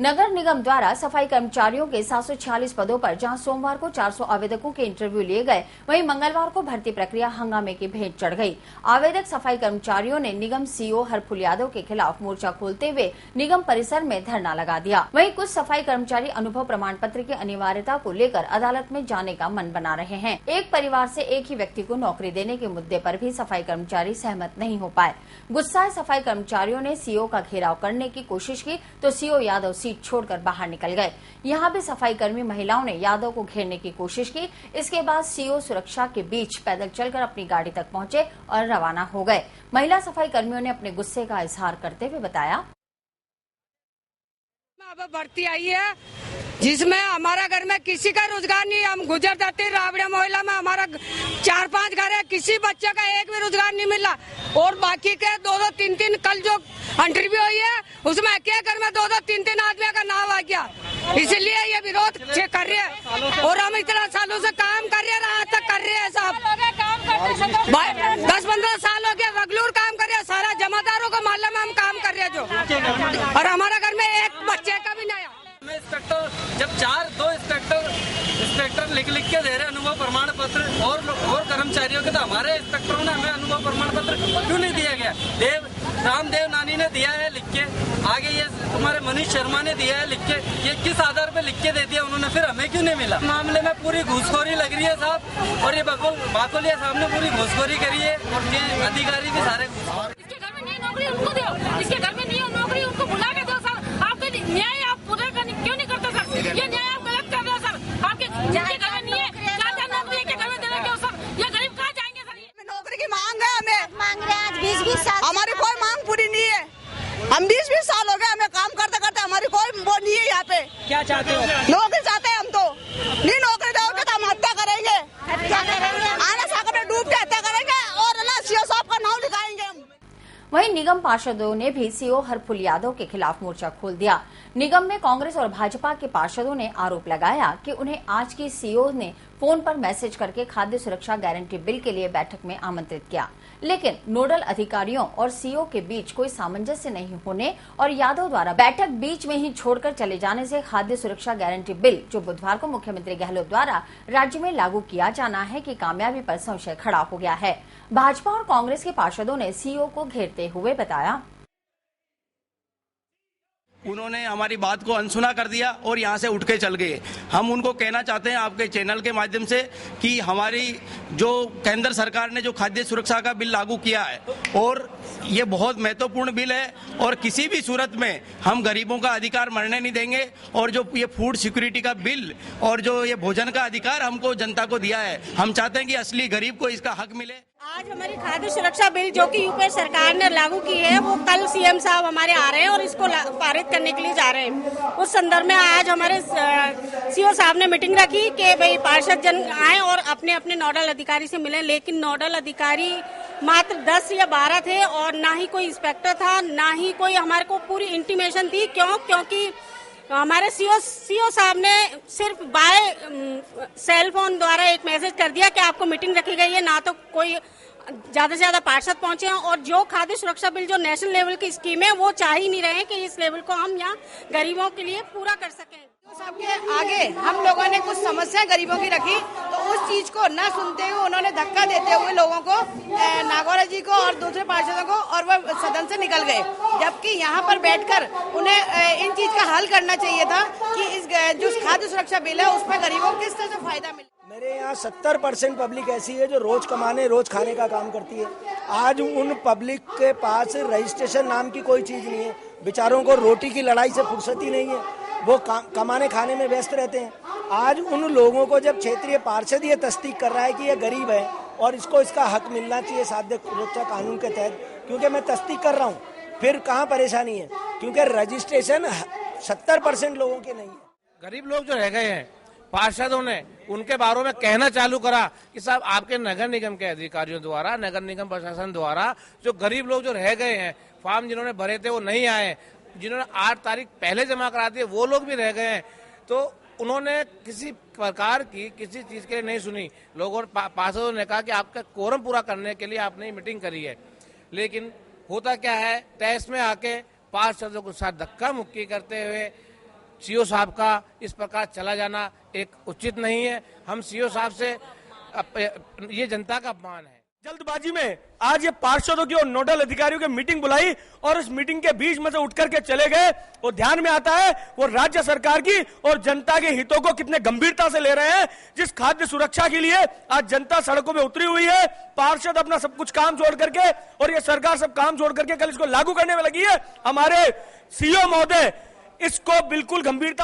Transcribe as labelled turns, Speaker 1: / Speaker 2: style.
Speaker 1: नगर निगम द्वारा सफाई कर्मचारियों के 746 पदों पर जहां सोमवार को 400 आवेदकों के इंटरव्यू लिए गए, वहीं मंगलवार को भर्ती प्रक्रिया हंगामे की भेंट चढ़ गई। आवेदक सफाई कर्मचारियों ने निगम सीईओ हरफुल यादव के खिलाफ मोर्चा खोलते हुए निगम परिसर में धरना लगा दिया। वहीं कुछ सफाई कर्मचारी अनुभव प्रमाण पत्र की अनिवार्यता को लेकर अदालत में जाने का मन बना रहे हैं। एक परिवार से एक ही व्यक्ति को नौकरी देने के मुद्दे पर भी सफाई कर्मचारी सहमत नहीं हो पाए। गुस्साए सफाई कर्मचारियों ने सीईओ का घेराव करने की कोशिश की तो सीईओ यादव सीट छोड़कर बाहर निकल गए। यहां भी सफाई कर्मी महिलाओं ने यादव को घेरने की कोशिश की। इसके बाद सीईओ सुरक्षा के बीच पैदल चलकर अपनी गाड़ी तक पहुंचे और रवाना हो गए। महिला सफाई कर्मियों ने अपने गुस्से का इजहार करते हुए बताया,
Speaker 2: अब भर्ती आई है जिसमें हमारा घर में किसी का रोजगार नहीं। हम गुजर जाते रावड़िया मोहल्ला में हमारा 4-5 घर है, किसी बच्चे का एक भी रोजगार नहीं मिला और बाकी के 2-2, 3-3 कल जो इंटरव्यू हुई है उसमें एक घर में 2-2, 3-3 आदमी का नाम आ गया। इसलिए ये विरोध कर रहे हैं और हम इतना सालों से काम कर रहे हैं, आज तक कर रहे हैं साहब। 10-15 साल हो गया रेगुलर काम कर रहे हैं, सारा जमादारों को मालूम में हम काम कर रहे हैं जो, और हमारा घर में एक बच्चे का भी नहीं।
Speaker 3: इंस्पेक्टर जब 2 इंस्पेक्टर लिख के दे रहे अनुभव प्रमाण पत्र और कर्मचारियों के, तो हमारे इंस्पेक्टरों ने हमें अनुभव प्रमाण पत्र क्यों नहीं दिया गया? रामदेव नानी ने दिया है लिख के, आगे ये तुम्हारे मनीष शर्मा ने दिया है लिख के, ये किस आधार पे लिख के दे दिया उन्होंने, फिर हमें क्यों नहीं मिला? मामले में पूरी घूसखोरी लग रही है साहब, और ये बाकोलिया साहब ने पूरी घूसखोरी करी है और ये अधिकारी भी सारे।
Speaker 4: इसके घर में नहीं नौकरी उनको दो, इसके घर में नहीं नौकरी उनको बुला के दो सर। आपके न्याय आप पूरा क्यों नहीं करते सर? ये न्याय आप गलत कर रहे हो सर। आपके घर में नहीं है, क्या नौकरी के घर में देने क्यों सर? ये गरीब कहाँ जाएंगे सर?
Speaker 2: नौकरी की मांग है, हमें
Speaker 5: मांग रहे हैं आज 20-20 साल।
Speaker 2: हमारी कोई मांग पूरी नहीं है। हम 20-20 साल हो गए हमें काम करते करते, हमारी कोई वो नहीं है। यहाँ पे क्या चाहते हो? नौकरी चाहते हैं हम तो। नहीं नौकरी दोगे तो हम हत्या करेंगे, आना सागर में डूब के हत्या करेंगे और ना सीओ साहब का नाम लिखाएंगे हम।
Speaker 1: वहीं निगम पार्षदों ने भी सीईओ हरफुल यादव के खिलाफ मोर्चा खोल दिया। निगम में कांग्रेस और भाजपा के पार्षदों ने आरोप लगाया कि उन्हें आज की सीईओ ने फोन पर मैसेज करके खाद्य सुरक्षा गारंटी बिल के लिए बैठक में आमंत्रित किया, लेकिन नोडल अधिकारियों और सीईओ के बीच कोई सामंजस्य नहीं होने और यादव द्वारा बैठक बीच में ही छोड़कर चले जाने से खाद्य सुरक्षा गारंटी बिल, जो बुधवार को मुख्यमंत्री गहलोत द्वारा राज्य में लागू किया जाना है, की कामयाबी पर संशय खड़ा हो गया है। भाजपा और कांग्रेस के पार्षदों ने सीईओ को घेरते हुए बताया,
Speaker 6: उन्होंने हमारी बात को अनसुना कर दिया और यहाँ से उठ के चल गए। हम उनको कहना चाहते हैं आपके चैनल के माध्यम से कि हमारी जो केंद्र सरकार ने जो खाद्य सुरक्षा का बिल लागू किया है और ये बहुत महत्वपूर्ण बिल है और किसी भी सूरत में हम गरीबों का अधिकार मरने नहीं देंगे। और जो ये फूड सिक्योरिटी का बिल और जो ये भोजन का अधिकार हमको जनता को दिया है, हम चाहते हैं कि असली गरीब को इसका हक मिले।
Speaker 7: आज हमारी खाद्य सुरक्षा बिल जो कि यूपी सरकार ने लागू की है, वो कल सीएम साहब हमारे आ रहे हैं और इसको पारित करने के लिए जा रहे हैं। उस संदर्भ में आज हमारे सीओ साहब ने मीटिंग रखी कि भाई पार्षद जन आए और अपने अपने नोडल अधिकारी से मिले, लेकिन नोडल अधिकारी मात्र 10 या 12 थे और ना ही कोई इंस्पेक्टर था, ना ही कोई हमारे को पूरी इंटीमेशन थी। क्योंकि हमारे सीओ साहब ने सिर्फ बाय सेल फोन द्वारा एक मैसेज कर दिया कि आपको मीटिंग रखी गई है, ना तो कोई ज्यादा से ज्यादा पार्षद पहुंचे हैं और जो खाद्य सुरक्षा बिल जो नेशनल लेवल की स्कीम है वो चाह ही नहीं रहे हैं कि इस लेवल को हम यहाँ गरीबों के लिए पूरा कर सकें।
Speaker 2: सबके आगे हम लोगों ने कुछ समस्याएं गरीबों की रखी, तो उस चीज को न सुनते हुए उन्होंने धक्का देते हुए लोगों को, नागौरा जी को और दूसरे पार्षदों को, और वह सदन से निकल गए। जबकि यहाँ पर बैठकर उन्हें इन चीज का हल करना चाहिए था कि इस जो खाद्य सुरक्षा बिल है उसमें गरीबों को किस तरह से फायदा मिले।
Speaker 8: मेरे यहाँ 70% पब्लिक ऐसी है जो रोज कमाने रोज खाने का काम करती है। आज उन पब्लिक के पास रजिस्ट्रेशन नाम की कोई चीज नहीं है। बेचारों को रोटी की लड़ाई से फुर्सत ही नहीं है, वो कमाने खाने में व्यस्त रहते हैं। आज उन लोगों को जब क्षेत्रीय पार्षद ये तस्दीक कर रहा है कि ये गरीब है और इसको इसका हक मिलना चाहिए खाद्य सुरक्षा कानून के तहत, क्योंकि मैं तस्दीक कर रहा हूँ, फिर कहाँ परेशानी है? क्योंकि रजिस्ट्रेशन 70% लोगों के नहीं है।
Speaker 9: गरीब लोग जो रह गए हैं, पार्षदों ने उनके बारे में कहना चालू करा कि साहब आपके नगर निगम के अधिकारियों द्वारा, नगर निगम प्रशासन द्वारा जो गरीब लोग जो रह गए हैं, फॉर्म जिन्होंने भरे थे वो नहीं आए, जिन्होंने 8 तारीख पहले जमा करा दिए वो लोग भी रह गए हैं। तो उन्होंने किसी प्रकार की किसी चीज के लिए नहीं सुनी। लोगों पार्षदों ने कहा कि आपका कोरम पूरा करने के लिए आपने मीटिंग करी है, लेकिन होता क्या है, तहस में आके पार्षदों के साथ धक्का मुक्की करते हुए सीओ साहब का इस प्रकार चला जाना एक उचित नहीं है। हम सीओ साहब से ये जनता का अपमान है।
Speaker 5: जल्दबाजी में आज ये पार्षदों की और नोडल अधिकारियों की मीटिंग बुलाई और इस मीटिंग के बीच में से उठ करके चले गए। वो ध्यान में आता है वो राज्य सरकार की और जनता के हितों को कितने गंभीरता से ले रहे हैं। जिस खाद्य सुरक्षा के लिए आज जनता सड़कों पे उतरी हुई है, पार्षद अपना सब कुछ काम छोड़ करके और ये सरकार सब काम छोड़ करके कल इसको लागू करने में लगी है। हमारे सीओ महोदय इसको बिल्कुल गंभीरता